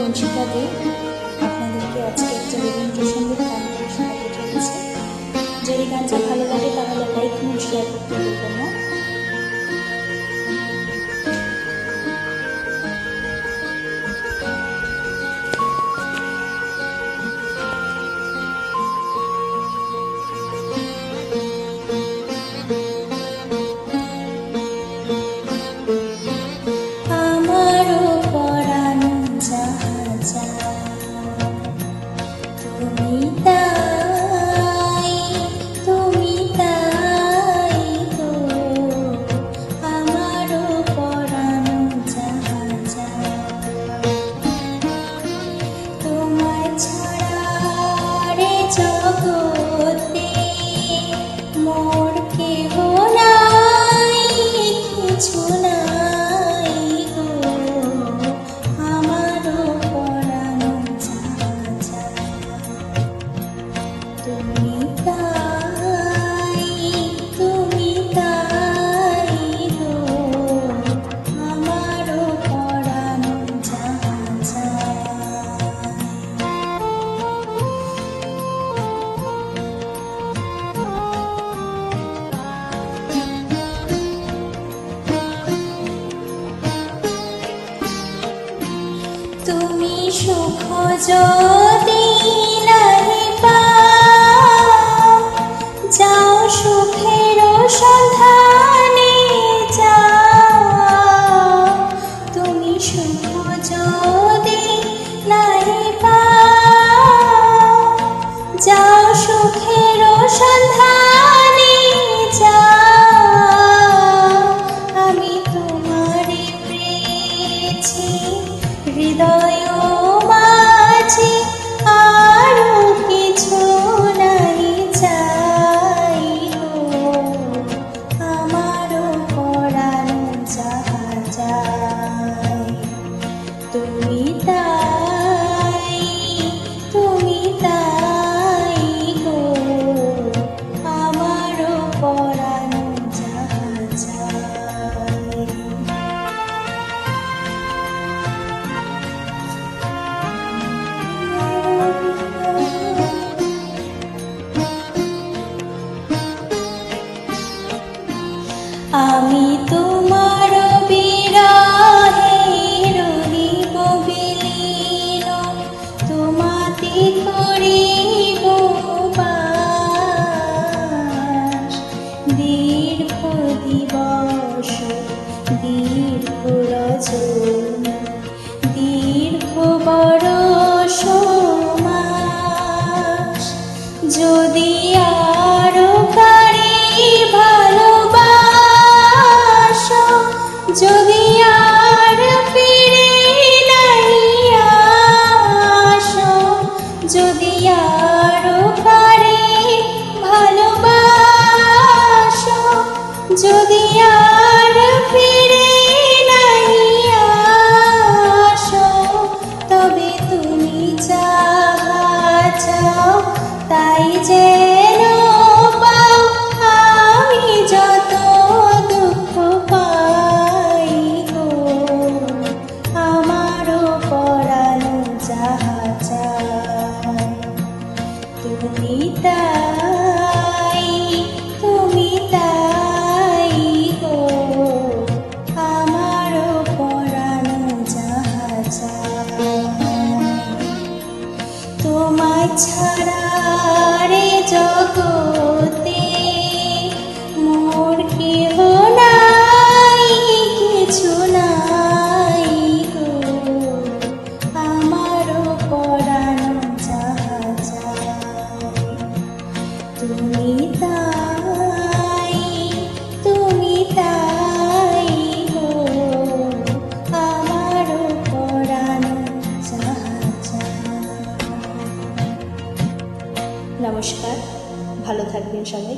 বংশিতা দে আপনাদেরকে আজকে একটা রবীন্দ্রসঙ্গীত গান করে শোনাতে চলেছি। যদি গানটা ভালো লাগে তাহলে লাইক এবং শেয়ার করতে ভুলবেন না। তুমি সুখ যদি নাহি পাও, যাও সুখের সন্ধানে যাও। তুমি সুখ যদি নাহি পাও, যাও সুখের সন্ধানে যাও। আমি তোমারে পেয়েছি হৃদয় মাঝে, আরো কিছু নাই চাই গো। আমারও পরানো যাহা চাই, তুমি তাই গো। আমারও পরানো যাহা চাই। আমি তোমার বিরহে রহিব বিলীন, তোমাতে করিব বাস। দীর্ঘ দিবস দীর্ঘ রজনী, দীর্ঘ বরষ মাস। যদি আরো কারি ভালোবাসো, যদি আর ফিরে নাই আসো, যদি আরো কারি ভালোবাসো, যদি আর ফিরে নাই আসো, তবে তুমি যাহা চাও তাই যেন পাও। আমি যত দুঃখ পাই গো, আমারও পরানো যাহা চাই, তুমি তাই গো। আমারও পরানো যাহা চাই, তোমায় ছাড়া রে জগতে মোর কেহ নাই, কিছু নাই গো। আমারও পরানো যাহা চাই, তুমি তাই গো। আমারও পরানো যাহা চাই। নমস্কার, ভালো থাকবেন সবাই।